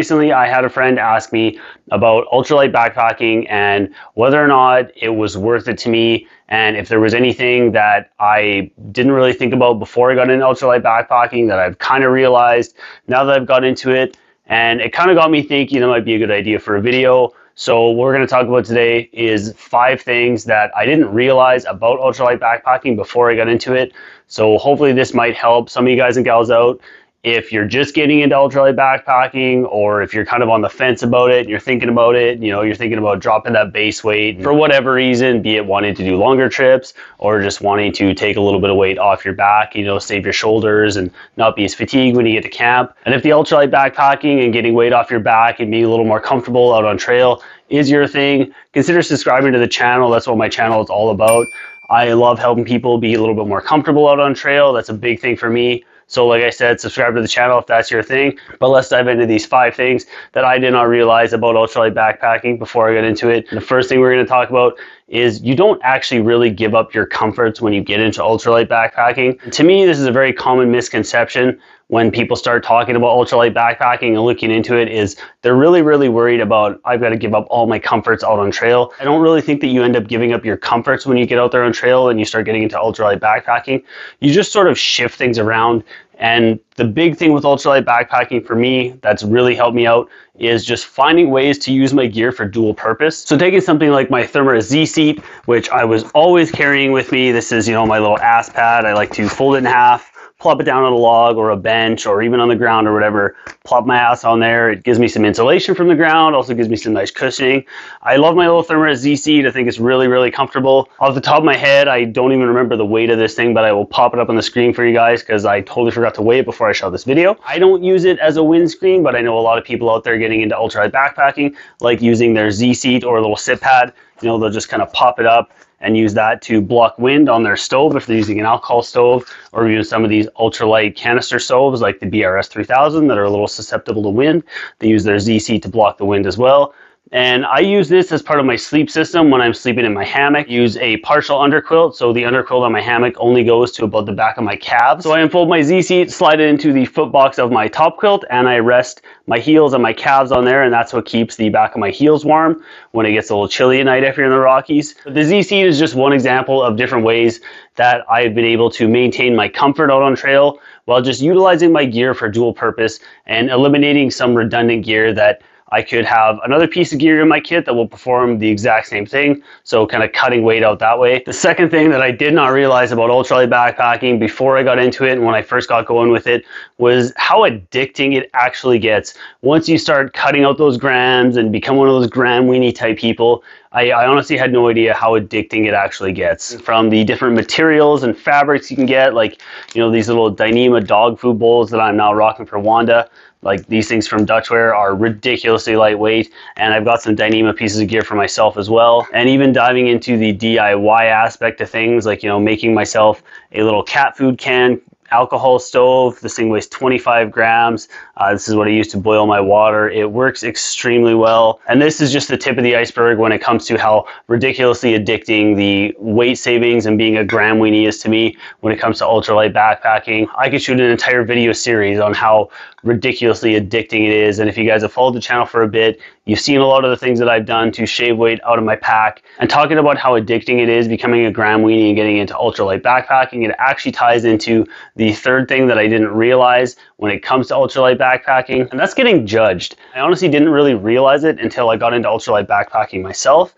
recently I had a friend ask me about ultralight backpacking and whether or not it was worth it to me, and if there was anything that I didn't really think about before I got into ultralight backpacking that I've kind of realized now that I've got into it. And it kind of got me thinking that might be a good idea for a video. So what we're going to talk about today is 5 things that I didn't realize about ultralight backpacking before I got into it. So hopefully this might help some of you guys and gals out. If you're just getting into ultralight backpacking, or if you're kind of on the fence about it and you're thinking about it, you're thinking about dropping that base weight for whatever reason, be it wanting to do longer trips or just wanting to take a little bit of weight off your back, save your shoulders and not be as fatigued when you get to camp. And if the ultralight backpacking and getting weight off your back and being a little more comfortable out on trail is your thing, consider subscribing to the channel. That's what my channel is all about. I love helping people be a little bit more comfortable out on trail. That's a big thing for me. So like I said, subscribe to the channel if that's your thing. But let's dive into these 5 things that I did not realize about ultralight backpacking before I got into it. The first thing we're going to talk about is you don't actually really give up your comforts when you get into ultralight backpacking. To me, this is a very common misconception when people start talking about ultralight backpacking and looking into it, is they're really worried about, I've got to give up all my comforts out on trail. I don't really think that you end up giving up your comforts when you get out there on trail and you start getting into ultralight backpacking. You just sort of shift things around. And the big thing with ultralight backpacking for me that's really helped me out is just finding ways to use my gear for dual purpose. So taking something like my Thermara Z seat, which I was always carrying with me. This is, my little ass pad. I like to fold it in half, plop it down on a log or a bench or even on the ground or whatever, plop my ass on there. It gives me some insulation from the ground, also gives me some nice cushioning. I love my little Thermara Z seat. I think it's really comfortable. Off the top of my head, I don't even remember the weight of this thing, but I will pop it up on the screen for you guys because I totally forgot to weigh it before I shot this video. I don't use it as a windscreen, but I know a lot of people out there getting into ultralight backpacking like using their Z seat or a little sit pad. They'll just kind of pop it up and use that to block wind on their stove if they're using an alcohol stove, or even some of these ultralight canister stoves like the BRS 3000 that are a little susceptible to wind. They use their Z seat to block the wind as well. And I use this as part of my sleep system when I'm sleeping in my hammock. I use a partial underquilt, so the underquilt on my hammock only goes to about the back of my calves. So I unfold my Z seat, slide it into the foot box of my top quilt, and I rest my heels and my calves on there, and that's what keeps the back of my heels warm when it gets a little chilly at night if you're in the Rockies. But the Z seat is just one example of different ways that I've been able to maintain my comfort out on trail while just utilizing my gear for dual purpose and eliminating some redundant gear that I could have another piece of gear in my kit that will perform the exact same thing, so kind of cutting weight out that way. The second thing that I did not realize about ultralight backpacking before I got into it and when I first got going with it was how addicting it actually gets. Once you start cutting out those grams and become one of those gram weenie type people, I honestly had no idea how addicting it actually gets. From the different materials and fabrics you can get, like these little Dyneema dog food bowls that I'm now rocking for Wanda. Like these things from Dutchware are ridiculously lightweight, and I've got some Dyneema pieces of gear for myself as well. And even diving into the DIY aspect of things, like making myself a little cat food can alcohol stove. This thing weighs 25 grams. This is what I use to boil my water. It works extremely well. And this is just the tip of the iceberg when it comes to how ridiculously addicting the weight savings and being a gram weenie is to me when it comes to ultralight backpacking. I could shoot an entire video series on how ridiculously addicting it is. And if you guys have followed the channel for a bit, you've seen a lot of the things that I've done to shave weight out of my pack. And talking about how addicting it is becoming a gram weenie and getting into ultralight backpacking, it actually ties into the third thing that I didn't realize when it comes to ultralight backpacking, and that's getting judged. I honestly didn't really realize it until I got into ultralight backpacking myself.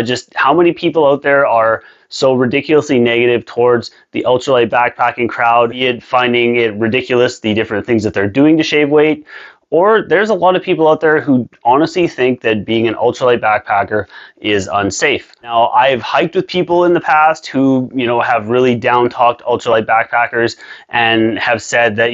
Just how many people out there are so ridiculously negative towards the ultralight backpacking crowd, be it finding it ridiculous, the different things that they're doing to shave weight, or there's a lot of people out there who honestly think that being an ultralight backpacker is unsafe. Now, I've hiked with people in the past who, have really down-talked ultralight backpackers and have said that,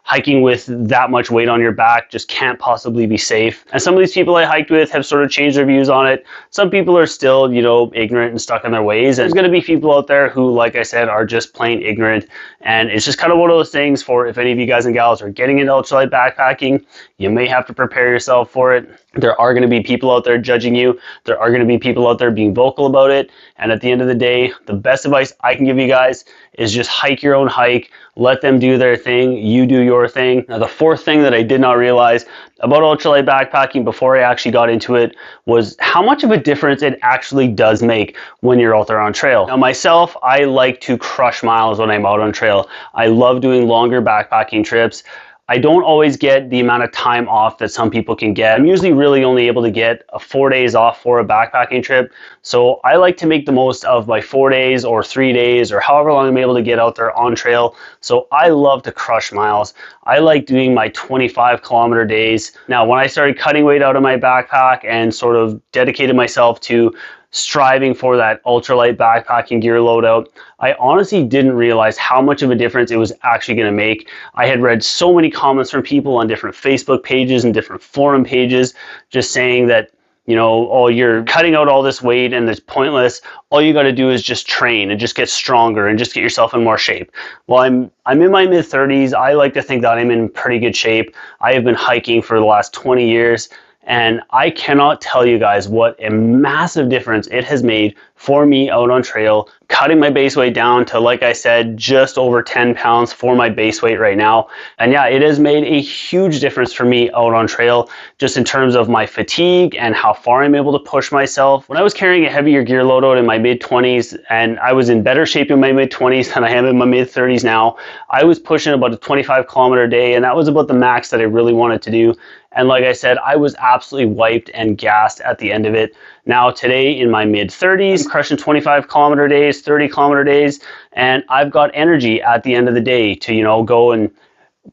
hiking with that much weight on your back just can't possibly be safe. And some of these people I hiked with have sort of changed their views on it. Some people are still, ignorant and stuck in their ways. And there's going to be people out there who, like I said, are just plain ignorant. And it's just kind of one of those things for if any of you guys and gals are getting into ultralight backpacking, time. You may have to prepare yourself for it. There are going to be people out there judging you. There are going to be people out there being vocal about it. And at the end of the day, the best advice I can give you guys is just hike your own hike. Let them do their thing. You do your thing. Now, the fourth thing that I did not realize about ultralight backpacking before I actually got into it was how much of a difference it actually does make when you're out there on trail. Now, myself, I like to crush miles when I'm out on trail. I love doing longer backpacking trips. I don't always get the amount of time off that some people can get. I'm usually really only able to get 4 days off for a backpacking trip. So I like to make the most of my 4 days or 3 days or however long I'm able to get out there on trail. So I love to crush miles. I like doing my 25-kilometer days. Now, when I started cutting weight out of my backpack and sort of dedicated myself to striving for that ultralight backpacking gear loadout, I honestly didn't realize how much of a difference it was actually going to make. I had read so many comments from people on different Facebook pages and different forum pages just saying that, you know, oh, you're cutting out all this weight and it's pointless. All you got to do is just train and just get stronger and just get yourself in more shape. Well, I'm in my mid-30s. I like to think that I'm in pretty good shape. I have been hiking for the last 20 years. And I cannot tell you guys what a massive difference it has made for me out on trail, cutting my base weight down to, like I said, just over 10 pounds for my base weight right now. And yeah, it has made a huge difference for me out on trail, just in terms of my fatigue and how far I'm able to push myself. When I was carrying a heavier gear loadout in my mid-20s, and I was in better shape in my mid-20s than I am in my mid-30s now, I was pushing about a 25-kilometer day, and that was about the max that I really wanted to do. And like I said, I was absolutely wiped and gassed at the end of it. Now today in my mid-30s, I'm crushing 25-kilometer days, 30-kilometer days, and I've got energy at the end of the day to, you know, go and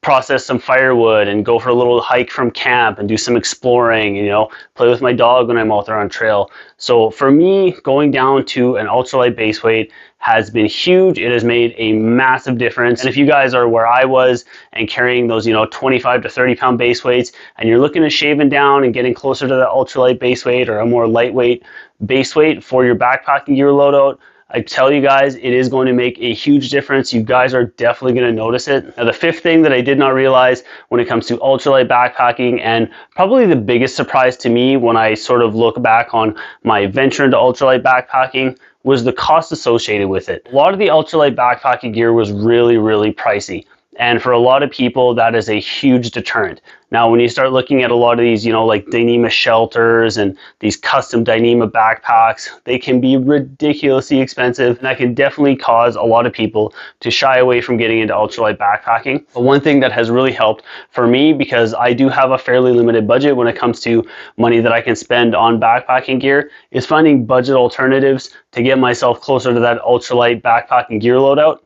process some firewood and go for a little hike from camp and do some exploring, you know, play with my dog when I'm out there on trail. So for me, going down to an ultralight base weight has been huge. It has made a massive difference. And if you guys are where I was and carrying those, you know, 25 to 30 pound base weights, and you're looking at shaving down and getting closer to the ultralight base weight or a more lightweight base weight for your backpacking gear loadout, I tell you guys, it is going to make a huge difference. You guys are definitely going to notice it. Now, the fifth thing that I did not realize when it comes to ultralight backpacking, and probably the biggest surprise to me when I sort of look back on my venture into ultralight backpacking, was the cost associated with it. A lot of the ultralight backpacking gear was really, really pricey. And for a lot of people, that is a huge deterrent. Now, when you start looking at a lot of these, you know, like Dyneema shelters and these custom Dyneema backpacks, they can be ridiculously expensive. And that can definitely cause a lot of people to shy away from getting into ultralight backpacking. But one thing that has really helped for me, because I do have a fairly limited budget when it comes to money that I can spend on backpacking gear, is finding budget alternatives to get myself closer to that ultralight backpacking gear loadout.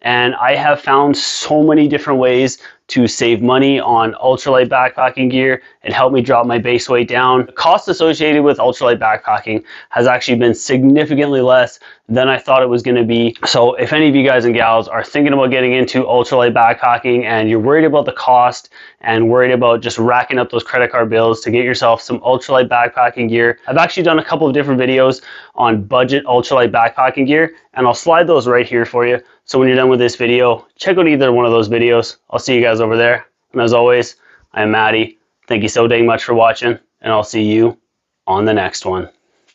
And I have found so many different ways to save money on ultralight backpacking gear and help me drop my base weight down. The cost associated with ultralight backpacking has actually been significantly less than I thought it was going to be. So if any of you guys and gals are thinking about getting into ultralight backpacking and you're worried about the cost and worried about just racking up those credit card bills to get yourself some ultralight backpacking gear, I've actually done a couple of different videos on budget ultralight backpacking gear, and I'll slide those right here for you. So when you're done with this video, check out either one of those videos. I'll see you guys over there. And as always, I'm Matty. Thank you so dang much for watching, and I'll see you on the next one.